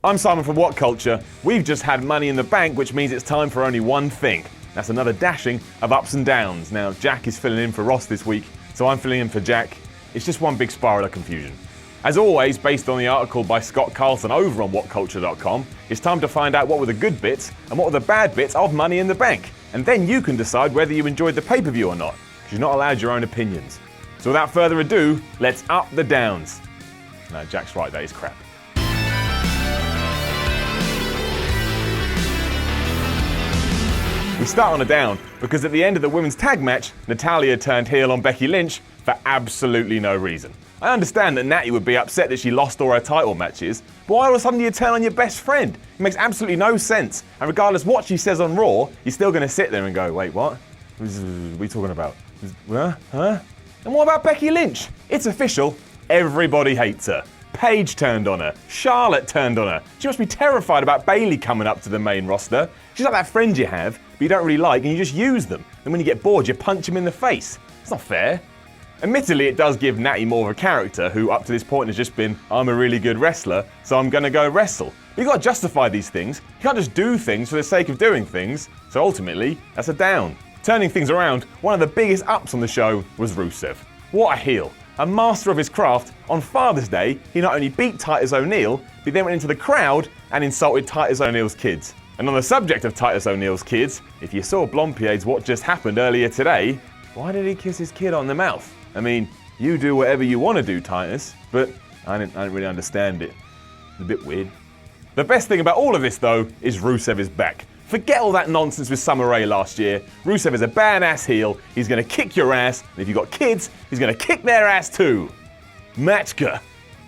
I'm Simon from WhatCulture. We've just had Money in the Bank, which means it's time for only one thing. That's another dashing of ups and downs. Now, Jack is filling in for Ross this week, so I'm filling in for Jack. It's just one big spiral of confusion. As always, based on the article by Scott Carlson over on WhatCulture.com, it's time to find out what were the good bits and what were the bad bits of Money in the Bank. And then you can decide whether you enjoyed the pay-per-view or not, because you're not allowed your own opinions. So without further ado, let's up the downs. No, Jack's right, that is crap. We start on a down because at the end of the women's tag match, Natalya turned heel on Becky Lynch for absolutely no reason. I understand that Natty would be upset that she lost all her title matches, but why all of a sudden do you turn on your best friend? It makes absolutely no sense. And regardless what she says on Raw, you're still going to sit there and go, wait, what? What are we talking about? Huh? And what about Becky Lynch? It's official. Everybody hates her. Paige turned on her. Charlotte turned on her. She must be terrified about Bayley coming up to the main roster. She's like that friend you have, but you don't really like, and you just use them. And when you get bored, you punch him in the face. It's not fair. Admittedly, it does give Natty more of a character who, up to this point, has just been, I'm a really good wrestler, so I'm going to go wrestle. But you've got to justify these things. You can't just do things for the sake of doing things. So ultimately, that's a down. Turning things around, one of the biggest ups on the show was Rusev. What a heel. A master of his craft, on Father's Day, he not only beat Titus O'Neil, but he then went into the crowd and insulted Titus O'Neil's kids. And on the subject of Titus O'Neil's kids, if you saw Blompier's what just happened earlier today, why did he kiss his kid on the mouth? I mean, you do whatever you want to do, Titus, but I didn't really understand it. It's a bit weird. The best thing about all of this, though, is Rusev is back. Forget all that nonsense with Summer Rae last year. Rusev is a badass heel. He's going to kick your ass, and if you've got kids, he's going to kick their ass too. Matchka.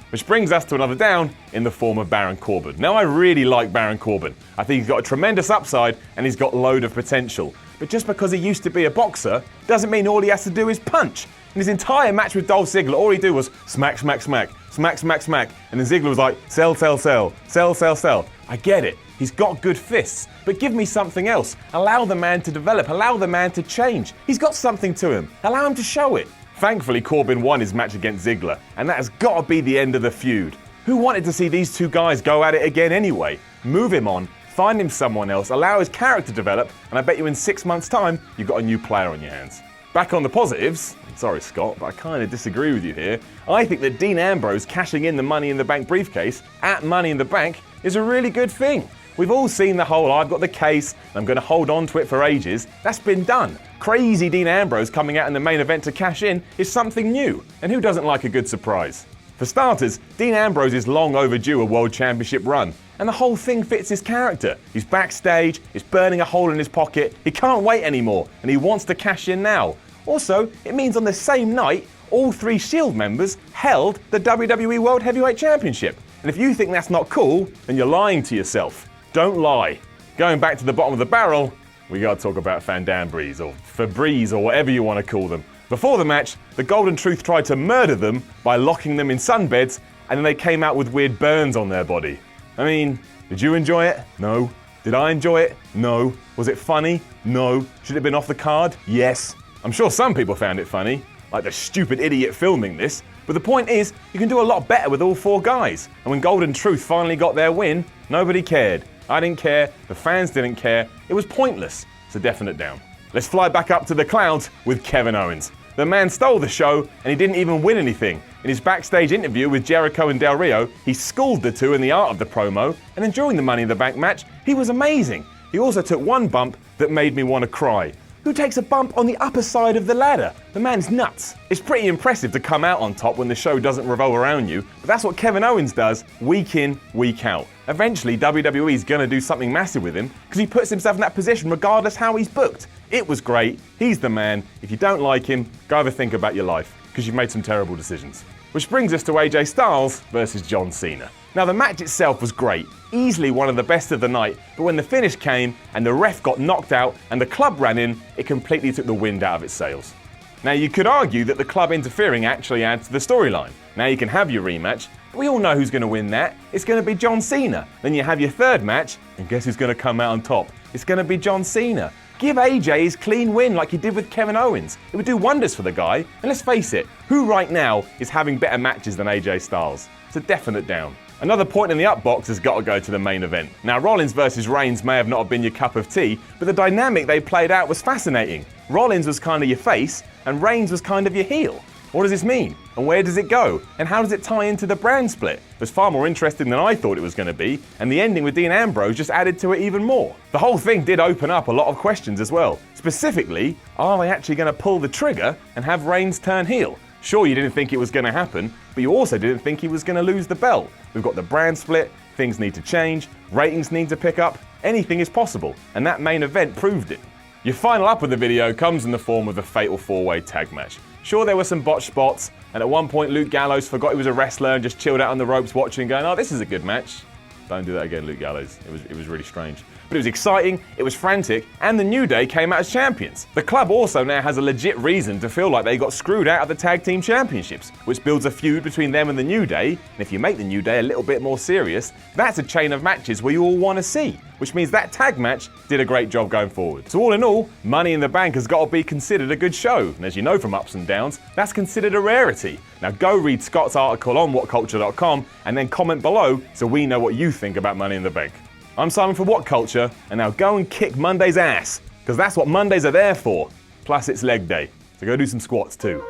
Which brings us to another down in the form of Baron Corbin. Now, I really like Baron Corbin. I think he's got a tremendous upside, and he's got a load of potential. But just because he used to be a boxer doesn't mean all he has to do is punch. In his entire match with Dolph Ziggler, all he'd do was smack, smack, smack, smack, smack, smack. And then Ziggler was like, sell, sell, sell, sell, sell, sell. I get it. He's got good fists. But give me something else. Allow the man to develop. Allow the man to change. He's got something to him. Allow him to show it. Thankfully, Corbin won his match against Ziggler. And that has got to be the end of the feud. Who wanted to see these two guys go at it again anyway? Move him on. Find him someone else. Allow his character to develop. And I bet you in 6 months' time, you've got a new player on your hands. Back on the positives, sorry Scott, but I kind of disagree with you here. I think that Dean Ambrose cashing in the Money in the Bank briefcase at Money in the Bank is a really good thing. We've all seen the whole, I've got the case, and I'm going to hold on to it for ages. That's been done. Crazy Dean Ambrose coming out in the main event to cash in is something new. And who doesn't like a good surprise? For starters, Dean Ambrose is long overdue a World Championship run. And the whole thing fits his character. He's backstage, he's burning a hole in his pocket, he can't wait anymore, and he wants to cash in now. Also, it means on the same night, all 3 Shield members held the WWE World Heavyweight Championship. And if you think that's not cool, then you're lying to yourself. Don't lie. Going back to the bottom of the barrel, we gotta talk about Fandambries, or Febreze, or whatever you want to call them. Before the match, the Golden Truth tried to murder them by locking them in sunbeds, and then they came out with weird burns on their body. I mean, did you enjoy it? No. Did I enjoy it? No. Was it funny? No. Should it have been off the card? Yes. I'm sure some people found it funny, like the stupid idiot filming this, but the point is, you can do a lot better with all 4 guys. And when Golden Truth finally got their win, nobody cared. I didn't care, the fans didn't care, it was pointless. It's a definite down. Let's fly back up to the clouds with Kevin Owens. The man stole the show, and he didn't even win anything. In his backstage interview with Jericho and Del Rio, he schooled the two in the art of the promo, and then during the Money in the Bank match, he was amazing. He also took one bump that made me want to cry. Who takes a bump on the upper side of the ladder? The man's nuts. It's pretty impressive to come out on top when the show doesn't revolve around you, but that's what Kevin Owens does week in, week out. Eventually, WWE's gonna do something massive with him because he puts himself in that position regardless how he's booked. It was great. He's the man. If you don't like him, go have a think about your life because you've made some terrible decisions. Which brings us to AJ Styles versus John Cena. Now, the match itself was great, easily one of the best of the night, but when the finish came and the ref got knocked out and the club ran in, it completely took the wind out of its sails. Now, you could argue that the club interfering actually adds to the storyline. Now you can have your rematch, but we all know who's going to win that. It's going to be John Cena. Then you have your third match, and guess who's going to come out on top? It's going to be John Cena. Give AJ his clean win like he did with Kevin Owens. It would do wonders for the guy. And let's face it, who right now is having better matches than AJ Styles? It's a definite down. Another point in the up box has got to go to the main event. Now, Rollins versus Reigns may have not been your cup of tea, but the dynamic they played out was fascinating. Rollins was kind of your face, and Reigns was kind of your heel. What does this mean? And where does it go? And how does it tie into the brand split? It was far more interesting than I thought it was going to be, and the ending with Dean Ambrose just added to it even more. The whole thing did open up a lot of questions as well. Specifically, are they actually going to pull the trigger and have Reigns turn heel? Sure, you didn't think it was going to happen, but you also didn't think he was going to lose the belt. We've got the brand split, things need to change, ratings need to pick up, anything is possible, and that main event proved it. Your final up of the video comes in the form of the Fatal 4-Way Tag Match. Sure, there were some botched spots, and at one point Luke Gallows forgot he was a wrestler and just chilled out on the ropes watching, going, oh, this is a good match. Don't do that again, Luke Gallows. It was really strange. But it was exciting, it was frantic, and the New Day came out as champions. The club also now has a legit reason to feel like they got screwed out of the Tag Team Championships, which builds a feud between them and the New Day, and if you make the New Day a little bit more serious, that's a chain of matches where you all want to see, which means that tag match did a great job going forward. So all in all, Money in the Bank has got to be considered a good show, and as you know from Ups and Downs, that's considered a rarity. Now go read Scott's article on WhatCulture.com and then comment below so we know what you think about Money in the Bank. I'm Simon for WhatCulture, and now go and kick Monday's ass, because that's what Mondays are there for. Plus it's leg day, so go do some squats too.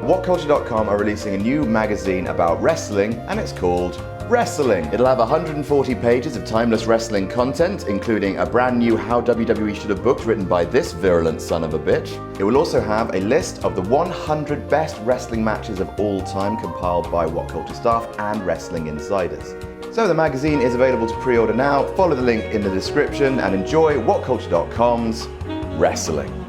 WhatCulture.com are releasing a new magazine about wrestling, and it's called Wrestling. It'll have 140 pages of timeless wrestling content, including a brand new How WWE Should Have Booked written by this virulent son of a bitch. It will also have a list of the 100 best wrestling matches of all time compiled by WhatCulture staff and wrestling insiders. So the magazine is available to pre-order now. Follow the link in the description and enjoy WhatCulture.com's Wrestling.